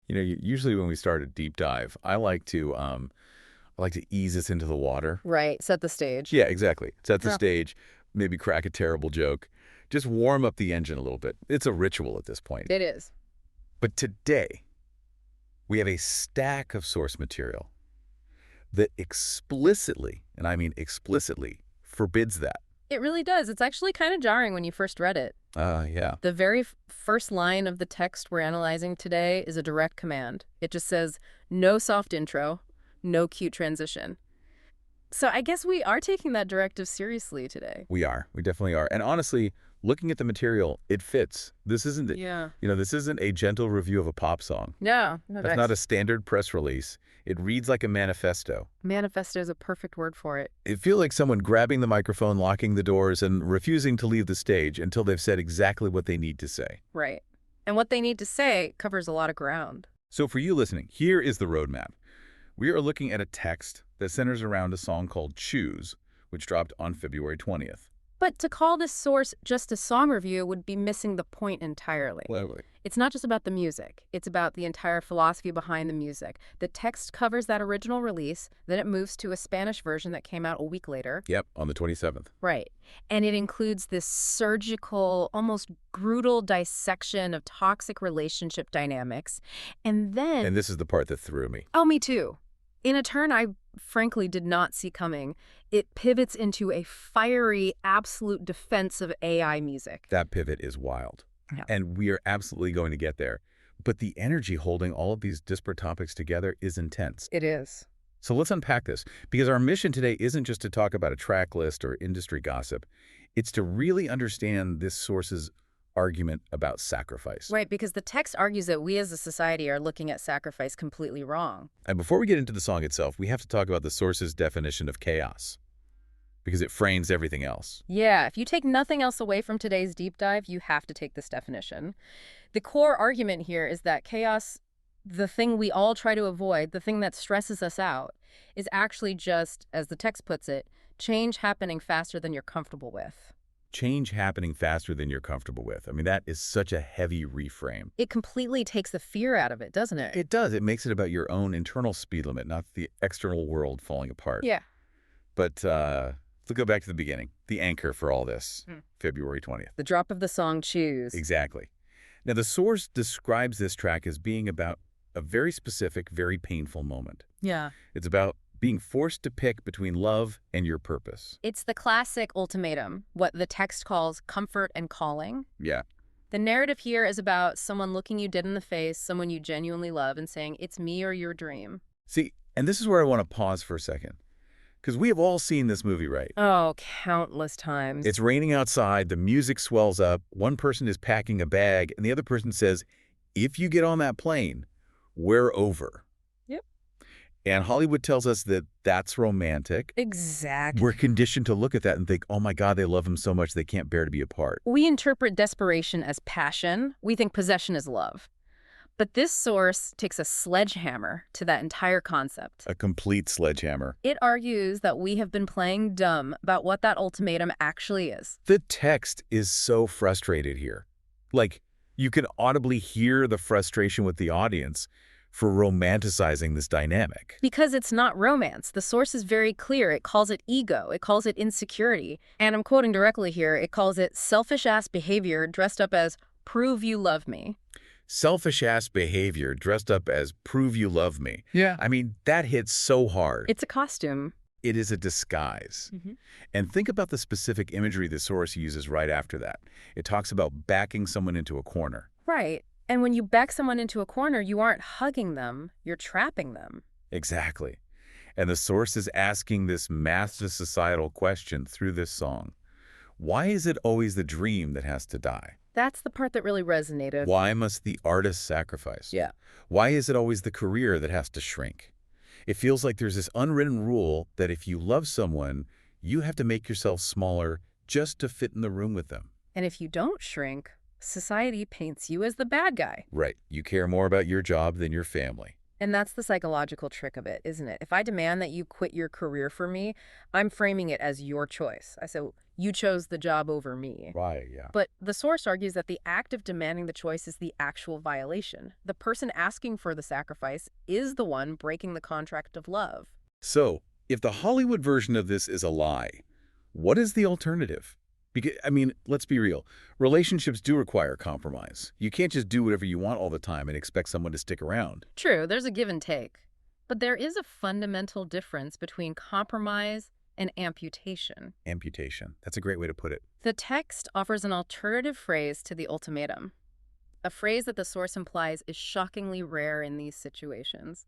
Usually when we start a deep dive, I like to ease us into the water. Right. Set the stage. Yeah, exactly. Set the Yeah. stage, maybe crack a terrible joke. Just warm up the engine a little bit. It's a ritual at this point. It is. But today, we have a stack of source material that explicitly, and I mean explicitly, forbids that. It really does. It's actually kind of jarring when you first read it. Yeah. The very first line of the text we're analyzing today is a direct command. It just says, no soft intro, no cute transition. So I guess we are taking that directive seriously today. We are. We definitely are. And honestly, looking at the material, it fits. Yeah. This isn't a gentle review of a pop song. No. That's not a standard press release. It reads like a manifesto. Manifesto is a perfect word for it. It feels like someone grabbing the microphone, locking the doors, and refusing to leave the stage until they've said exactly what they need to say. Right. And what they need to say covers a lot of ground. So for you listening, here is the roadmap. We are looking at a text that centers around a song called Choose, which dropped on February 20th. But to call this source just a song review would be missing the point entirely. Lovely. It's not just about the music. It's about the entire philosophy behind the music. The text covers that original release, then it moves to a Spanish version that came out a week later. Yep, on the 27th. Right. And it includes this surgical, almost brutal dissection of toxic relationship dynamics. And then... And this is the part that threw me. Oh, me too. In a turn I frankly did not see coming, it pivots into a fiery, absolute defense of AI music. That pivot is wild. Yeah. And we are absolutely going to get there. But the energy holding all of these disparate topics together is intense. It is. So let's unpack this, because our mission today isn't just to talk about a track list or industry gossip. It's to really understand this source's argument about sacrifice. Right, because the text argues that we as a society are looking at sacrifice completely wrong. And before we get into the song itself, we have to talk about the source's definition of chaos, because it frames everything else. Yeah, if you take nothing else away from today's deep dive, you have to take this definition. The core argument here is that chaos, the thing we all try to avoid, the thing that stresses us out, is actually just, as the text puts it, change happening faster than you're comfortable with. Change happening faster than you're comfortable with. I mean, that is such a heavy reframe. It completely takes the fear out of it, doesn't it? It does. It makes it about your own internal speed limit, not the external world falling apart. Yeah. But let's go back to the beginning. The anchor for all this, February 20th. The drop of the song Choose. Exactly. Now, the source describes this track as being about a very specific, very painful moment. Yeah. It's about being forced to pick between love and your purpose. It's the classic ultimatum, what the text calls comfort and calling. Yeah. The narrative here is about someone looking you dead in the face, someone you genuinely love, and saying, it's me or your dream. See, and this is where I want to pause for a second, because we have all seen this movie, right? Oh, countless times. It's raining outside, the music swells up, one person is packing a bag, and the other person says, if you get on that plane, we're over. Yep. And Hollywood tells us that that's romantic. Exactly. We're conditioned to look at that and think, oh my God, they love him so much they can't bear to be apart. We interpret desperation as passion. We think possession is love. But this source takes a sledgehammer to that entire concept. A complete sledgehammer. It argues that we have been playing dumb about what that ultimatum actually is. The text is so frustrated here. Like, you can audibly hear the frustration with the audience for romanticizing this dynamic. Because it's not romance. The source is very clear. It calls it ego. It calls it insecurity. And I'm quoting directly here. It calls it selfish-ass behavior dressed up as prove you love me. Selfish-ass behavior dressed up as prove you love me. Yeah. I mean, that hits so hard. It's a costume. It is a disguise. And think about the specific imagery the source uses right after that. It talks about backing someone into a corner. Right. And when you back someone into a corner, you aren't hugging them, you're trapping them. Exactly. And the source is asking this massive societal question through this song. Why is it always the dream that has to die? That's the part that really resonated. Why must the artist sacrifice? Yeah. Why is it always the career that has to shrink? It feels like there's this unwritten rule that if you love someone, you have to make yourself smaller just to fit in the room with them. And if you don't shrink, society paints you as the bad guy. Right. You care more about your job than your family. And that's the psychological trick of it, isn't it? If I demand that you quit your career for me, I'm framing it as your choice. I say, you chose the job over me. Right, yeah. But the source argues that the act of demanding the choice is the actual violation. The person asking for the sacrifice is the one breaking the contract of love. So, if the Hollywood version of this is a lie, what is the alternative? Because, I mean, let's be real. Relationships do require compromise. You can't just do whatever you want all the time and expect someone to stick around. True, there's a give and take. But there is a fundamental difference between compromise and amputation. Amputation. That's a great way to put it. The text offers an alternative phrase to the ultimatum, a phrase that the source implies is shockingly rare in these situations.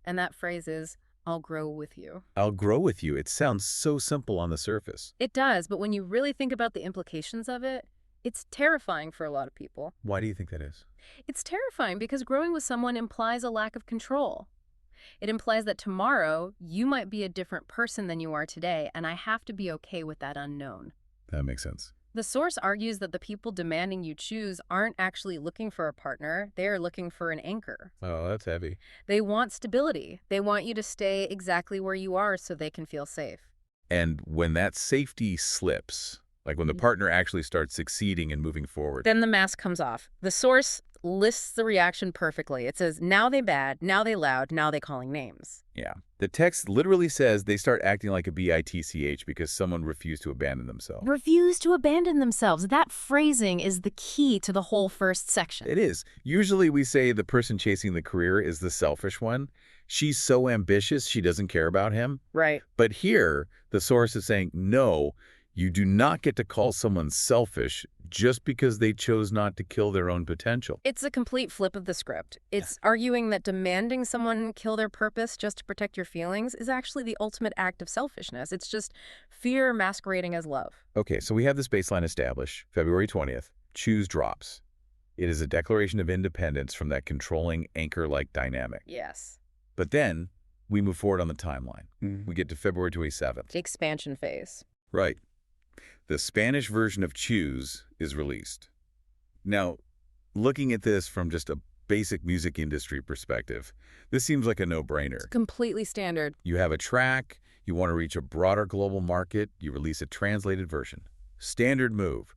And that phrase is, I'll grow with you. I'll grow with you. It sounds so simple on the surface. It does, but when you really think about the implications of it, it's terrifying for a lot of people. Why do you think that is? It's terrifying because growing with someone implies a lack of control. It implies that tomorrow you might be a different person than you are today, and I have to be okay with that unknown. That makes sense. The source argues that the people demanding you choose aren't actually looking for a partner, they are looking for an anchor. Oh, that's heavy. They want stability. They want you to stay exactly where you are so they can feel safe. And when that safety slips, like when the partner actually starts succeeding and moving forward. Then the mask comes off. The source lists the reaction perfectly. It says, now they bad, now they loud, now they calling names. Yeah. The text literally says they start acting like a bitch because someone refused to abandon themselves. Refuse to abandon themselves. That phrasing is the key to the whole first section. It is. Usually we say the person chasing the career is the selfish one. She's so ambitious, she doesn't care about him. Right. But here, the source is saying, no, you do not get to call someone selfish just because they chose not to kill their own potential. It's a complete flip of the script. It's arguing that demanding someone kill their purpose just to protect your feelings is actually the ultimate act of selfishness. It's just fear masquerading as love. Okay, so we have this baseline established. February 20th, choose drops. It is a declaration of independence from that controlling anchor-like dynamic. Yes. But then we move forward on the timeline. We get to February 27th. The expansion phase. Right. The Spanish version of Choose is released. Now, looking at this from just a basic music industry perspective, this seems like a no-brainer. It's completely standard. You have a track, you want to reach a broader global market, you release a translated version. Standard move.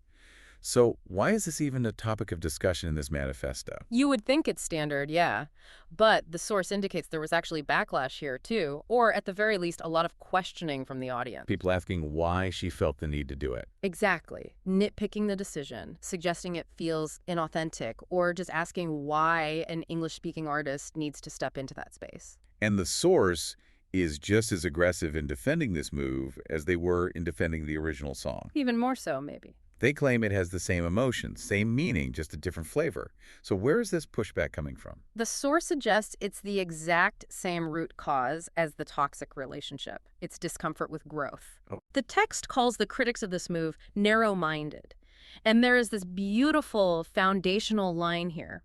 So why is this even a topic of discussion in this manifesto? You would think it's standard, yeah. But the source indicates there was actually backlash here, too, or at the very least, a lot of questioning from the audience. People asking why she felt the need to do it. Exactly. Nitpicking the decision, suggesting it feels inauthentic, or just asking why an English-speaking artist needs to step into that space. And the source is just as aggressive in defending this move as they were in defending the original song. Even more so, maybe. They claim it has the same emotion, same meaning, just a different flavor. So where is this pushback coming from? The source suggests it's the exact same root cause as the toxic relationship. It's discomfort with growth. The text calls the critics of this move narrow-minded. And there is this beautiful foundational line here.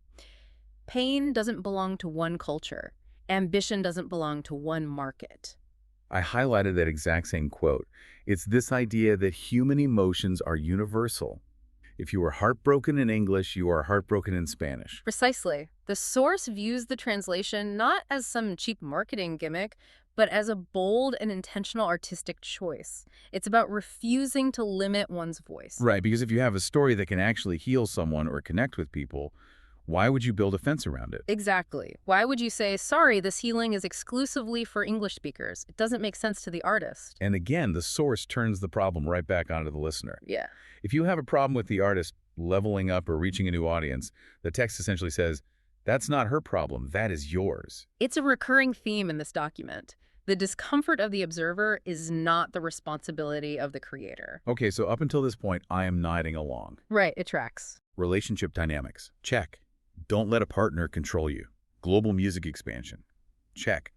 Pain doesn't belong to one culture. Ambition doesn't belong to one market. I highlighted that exact same quote. It's this idea that human emotions are universal. If you are heartbroken in English, you are heartbroken in Spanish. Precisely. The source views the translation not as some cheap marketing gimmick, but as a bold and intentional artistic choice. It's about refusing to limit one's voice. Right, because if you have a story that can actually heal someone or connect with people, why would you build a fence around it? Exactly. Why would you say, sorry, this healing is exclusively for English speakers? It doesn't make sense to the artist. And again, the source turns the problem right back onto the listener. Yeah. If you have a problem with the artist leveling up or reaching a new audience, the text essentially says, that's not her problem, that is yours. It's a recurring theme in this document. The discomfort of the observer is not the responsibility of the creator. Okay, so up until this point, I am nodding along. Right, it tracks. Relationship dynamics, check. Don't let a partner control you. Global music expansion, check.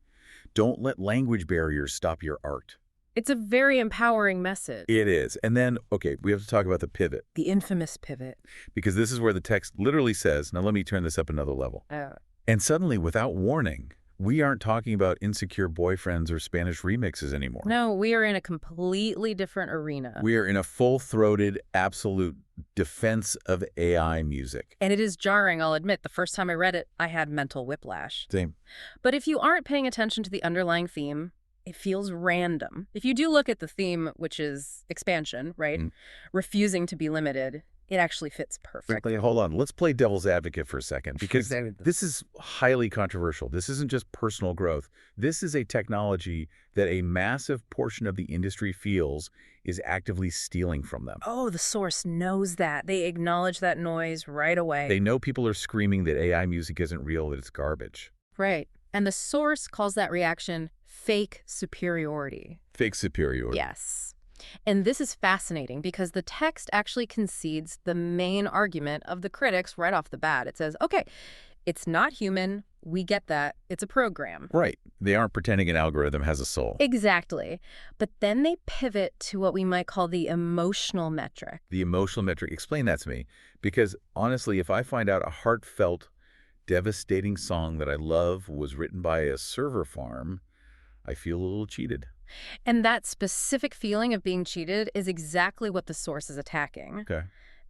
Don't let language barriers stop your art. It's a very empowering message. It is. And then, okay, we have to talk about the pivot. The infamous pivot. Because this is where the text literally says, now let me turn this up another level. And suddenly, without warning, We aren't talking about insecure boyfriends or Spanish remixes anymore. No, we are in a completely different arena. We are in a full-throated, absolute defense of AI music. And it is jarring, I'll admit. The first time I read it, I had mental whiplash. Same. But if you aren't paying attention to the underlying theme, it feels random. If you do look at the theme, which is expansion, right? Refusing to be limited, it actually fits perfectly. Hold on. Let's play devil's advocate for a second, because this is highly controversial. This isn't just personal growth. This is a technology that a massive portion of the industry feels is actively stealing from them. Oh, the source knows that. They acknowledge that noise right away. They know people are screaming that AI music isn't real, that it's garbage. Right. And the source calls that reaction fake superiority. Fake superiority. Yes. And this is fascinating because the text actually concedes the main argument of the critics right off the bat. It says, okay, it's not human. We get that. It's a program. Right. They aren't pretending an algorithm has a soul. Exactly. But then they pivot to what we might call the emotional metric. The emotional metric. Explain that to me. Because honestly, if I find out a heartfelt, devastating song that I love was written by a server farm, I feel a little cheated. And that specific feeling of being cheated is exactly what the source is attacking. Okay.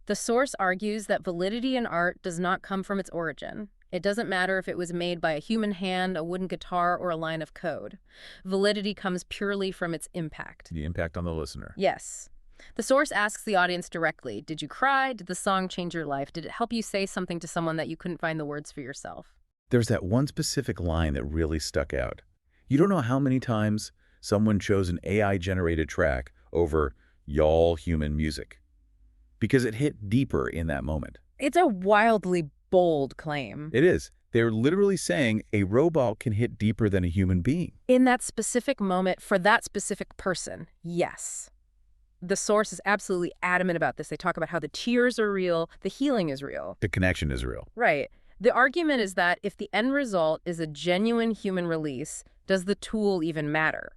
The source argues that validity in art does not come from its origin. It doesn't matter if it was made by a human hand, a wooden guitar, or a line of code. Validity comes purely from its impact. The impact on the listener. Yes. The source asks the audience directly, did you cry? Did the song change your life? Did it help you say something to someone that you couldn't find the words for yourself? There's that one specific line that really stuck out. You don't know how many times someone chose an AI-generated track over y'all human music, because it hit deeper in that moment. It's a wildly bold claim. It is. They're literally saying a robot can hit deeper than a human being. In that specific moment, for that specific person, yes. The source is absolutely adamant about this. They talk about how the tears are real, the healing is real. The connection is real. Right. The argument is that if the end result is a genuine human release, does the tool even matter?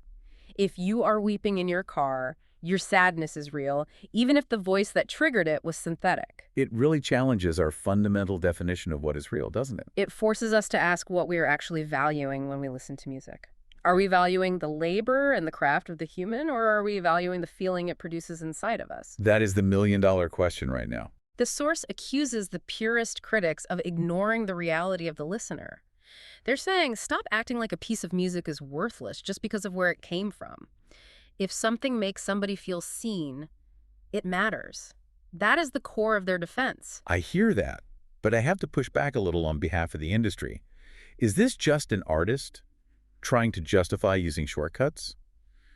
If you are weeping in your car, your sadness is real, even if the voice that triggered it was synthetic. It really challenges our fundamental definition of what is real, doesn't it? It forces us to ask what we are actually valuing when we listen to music. Are we valuing the labor and the craft of the human, or are we valuing the feeling it produces inside of us? That is the million-dollar question right now. The source accuses the purist critics of ignoring the reality of the listener. They're saying, stop acting like a piece of music is worthless just because of where it came from. If something makes somebody feel seen, it matters. That is the core of their defense. I hear that, but I have to push back a little on behalf of the industry. Is this just an artist trying to justify using shortcuts?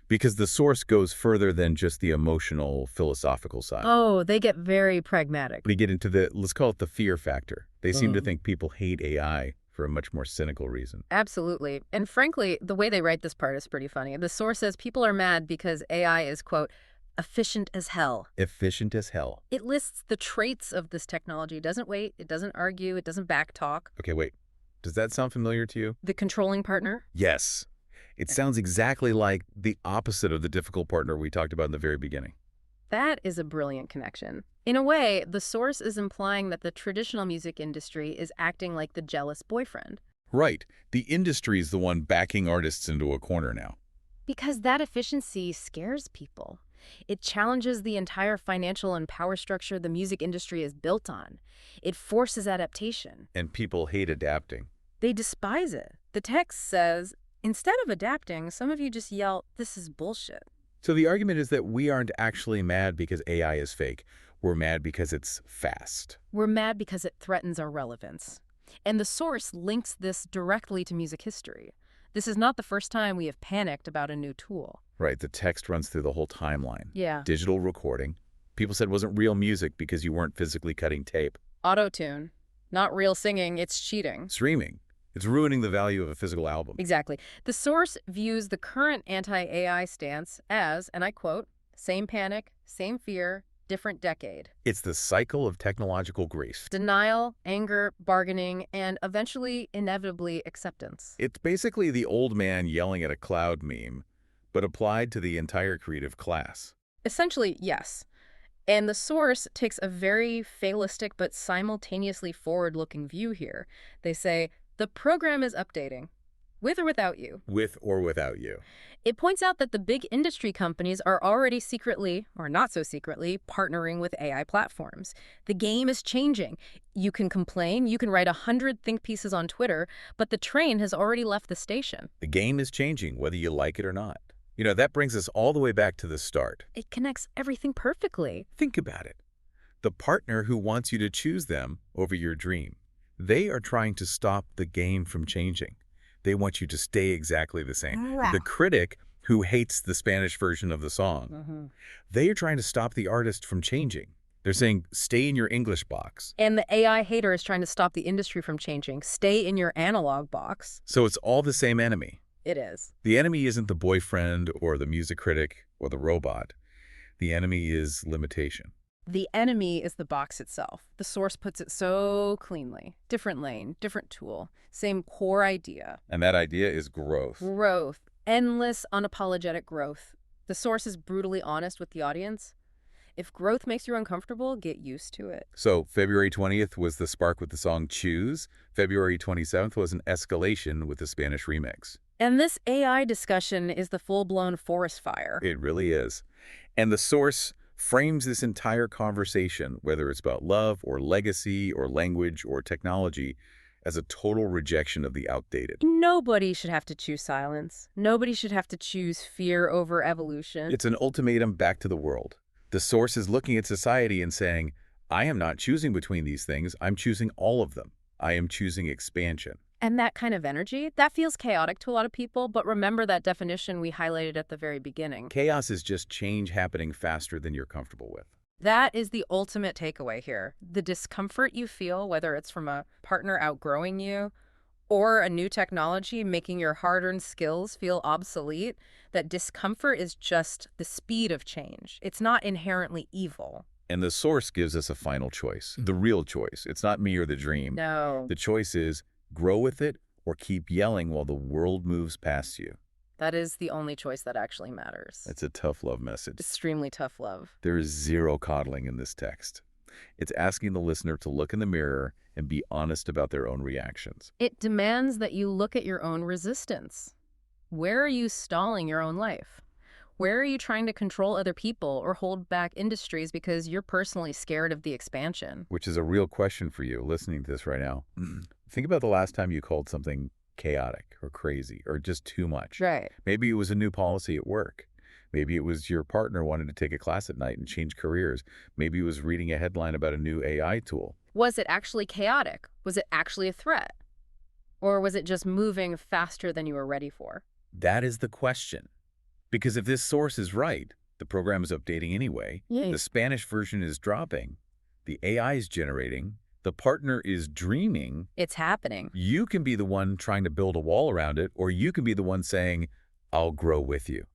Because the source goes further than just the emotional, philosophical side. Oh, they get very pragmatic. We get into the, let's call it the fear factor. They seem to think people hate AI for a much more cynical reason. Absolutely. And frankly, the way they write this part is pretty funny. The source says people are mad because AI is, quote, efficient as hell. Efficient as hell. It lists the traits of this technology. It doesn't wait. It doesn't argue. It doesn't backtalk. Okay, wait. Does that sound familiar to you? The controlling partner? Yes. It sounds exactly like the opposite of the difficult partner we talked about in the very beginning. That is a brilliant connection. In a way, the source is implying that the traditional music industry is acting like the jealous boyfriend. Right. The industry is the one backing artists into a corner now. Because that efficiency scares people. It challenges the entire financial and power structure the music industry is built on. It forces adaptation. And people hate adapting. They despise it. The text says, instead of adapting, some of you just yell, this is bullshit. So the argument is that we aren't actually mad because AI is fake. We're mad because it's fast. We're mad because it threatens our relevance. And the source links this directly to music history. This is not the first time we have panicked about a new tool. Right, the text runs through the whole timeline. Yeah. Digital recording. People said it wasn't real music because you weren't physically cutting tape. Auto-tune. Not real singing, it's cheating. Streaming. It's ruining the value of a physical album. Exactly. The source views the current anti-AI stance as, and I quote, same panic, same fear, different decade. It's the cycle of technological grief. Denial, anger, bargaining, and eventually, inevitably, acceptance. It's basically the old man yelling at a cloud meme, but applied to the entire creative class. Essentially, yes. And the source takes a very fatalistic but simultaneously forward-looking view here. They say, the program is updating. with or without you. With or without you. It points out that the big industry companies are already secretly, or not so secretly, partnering with AI platforms. The game is changing. You can complain, you can write 100 think pieces on Twitter, but the train has already left the station. The game is changing, whether you like it or not. You know, that brings us all the way back to the start. It connects everything perfectly. Think about it. The partner who wants you to choose them over your dream, they are trying to stop the game from changing. They want you to stay exactly the same. Wow. The critic who hates the Spanish version of the song, they are trying to stop the artist from changing. They're saying, stay in your English box. And the AI hater is trying to stop the industry from changing. Stay in your analog box. So it's all the same enemy. It is. The enemy isn't the boyfriend or the music critic or the robot. The enemy is limitation. The enemy is the box itself. The source puts it so cleanly. Different lane, different tool, same core idea. And that idea is growth. Growth. Endless, unapologetic growth. The source is brutally honest with the audience. If growth makes you uncomfortable, get used to it. So February 20th was the spark with the song Choose. February 27th was an escalation with the Spanish remix. And this AI discussion is the full-blown forest fire. It really is. And the source frames this entire conversation, whether it's about love or legacy or language or technology, as a total rejection of the outdated. Nobody should have to choose silence. Nobody should have to choose fear over evolution. It's an ultimatum back to the world. The source is looking at society and saying, I am not choosing between these things. I'm choosing all of them. I am choosing expansion. And that kind of energy, that feels chaotic to a lot of people, but remember that definition we highlighted at the very beginning. Chaos is just change happening faster than you're comfortable with. That is the ultimate takeaway here. The discomfort you feel, whether it's from a partner outgrowing you or a new technology making your hard-earned skills feel obsolete, that discomfort is just the speed of change. It's not inherently evil. And the source gives us a final choice, the real choice. It's not me or the dream. No. The choice is grow with it or keep yelling while the world moves past you. That is the only choice that actually matters. It's a tough love message. Extremely tough love. There is zero coddling in this text. It's asking the listener to look in the mirror and be honest about their own reactions. It demands that you look at your own resistance. Where are you stalling your own life? Where are you trying to control other people or hold back industries because you're personally scared of the expansion? Which is a real question for you listening to this right now. Think about the last time you called something chaotic or crazy or just too much. Right. Maybe it was a new policy at work. Maybe it was your partner wanted to take a class at night and change careers. Maybe it was reading a headline about a new AI tool. Was it actually chaotic? Was it actually a threat? Or was it just moving faster than you were ready for? That is the question. Because if this source is right, the program is updating anyway, the Spanish version is dropping, the AI is generating, the partner is dreaming. It's happening. You can be the one trying to build a wall around it, or you can be the one saying, I'll grow with you.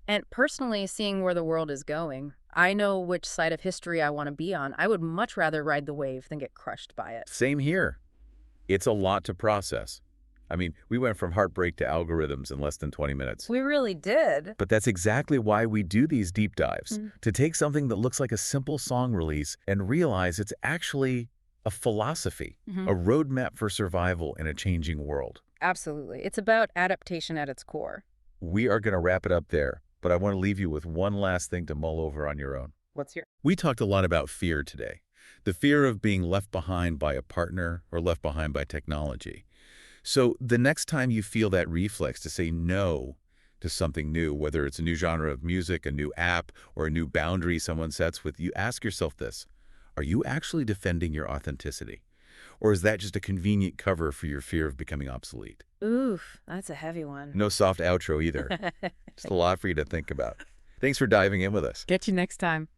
And personally, seeing where the world is going, I know which side of history I want to be on. I would much rather ride the wave than get crushed by it. Same here. It's a lot to process. I mean, we went from heartbreak to algorithms in less than 20 minutes. We really did. But that's exactly why we do these deep dives, to take something that looks like a simple song release and realize it's actually a philosophy, a roadmap for survival in a changing world. Absolutely. It's about adaptation at its core. We are going to wrap it up there, but I want to leave you with one last thing to mull over on your own. What's your... We talked a lot about fear today. The fear of being left behind by a partner or left behind by technology. So the next time you feel that reflex to say no to something new, whether it's a new genre of music, a new app, or a new boundary someone sets with you, ask yourself this. Are you actually defending your authenticity? Or is that just a convenient cover for your fear of becoming obsolete? Oof, that's a heavy one. No soft outro either. Just a lot for you to think about. Thanks for diving in with us. Get you next time.